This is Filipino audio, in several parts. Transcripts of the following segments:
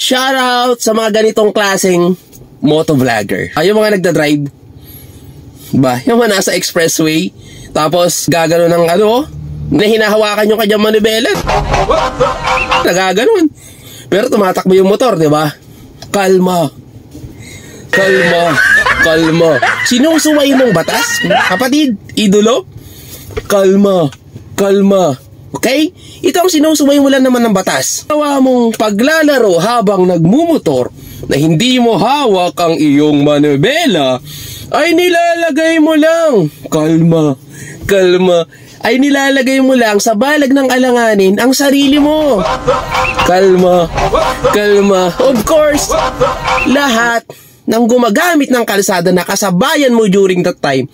Shoutout sa mga ganitong klaseng motovlogger. Yung mga nagdadrive. Ba, yung mga nasa expressway. Tapos gagano ng na hinahawakan yung kanyang manibela. Nagaganon. Pero tumatakbo yung motor, di ba? Kalma. Kalma. Kalma. Sinusuway mong batas? Kapatid, idolo? Kalma. Kalma. Okay? Ito ang sinusuway mo lang naman ng batas. Gawa mong paglalaro habang nagmumotor na hindi mo hawak ang iyong manibela ay nilalagay mo lang. Kalma. Kalma. Ay nilalagay mo lang sa balag ng alanganin ang sarili mo. Kalma. Kalma. Of course, lahat ng gumagamit ng kalsada na kasabayan mo during that time,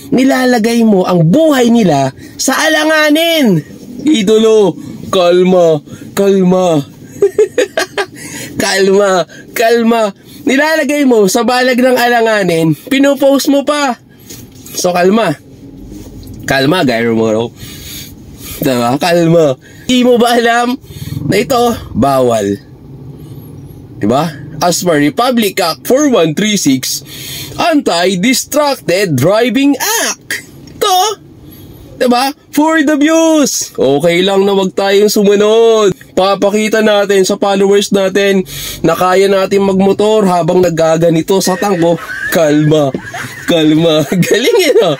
nilalagay mo ang buhay nila sa alanganin. Idolo, kalma. Kalma. Kalma. Kalma. Nilalagay mo sa balag ng alanganin, pinopost mo pa. So kalma. Kalma, Guy Romero. Diba? Kalma. Di mo ba alam na ito, bawal? Diba? As per Republic Act 4136, Anti-Distracted Driving Act. Ito, diba? For the views. Okay lang na wag tayong sumunod. Papakita natin sa followers natin na kaya natin magmotor habang naggaganito sa tangko. Kalma. Kalma. Galing yun,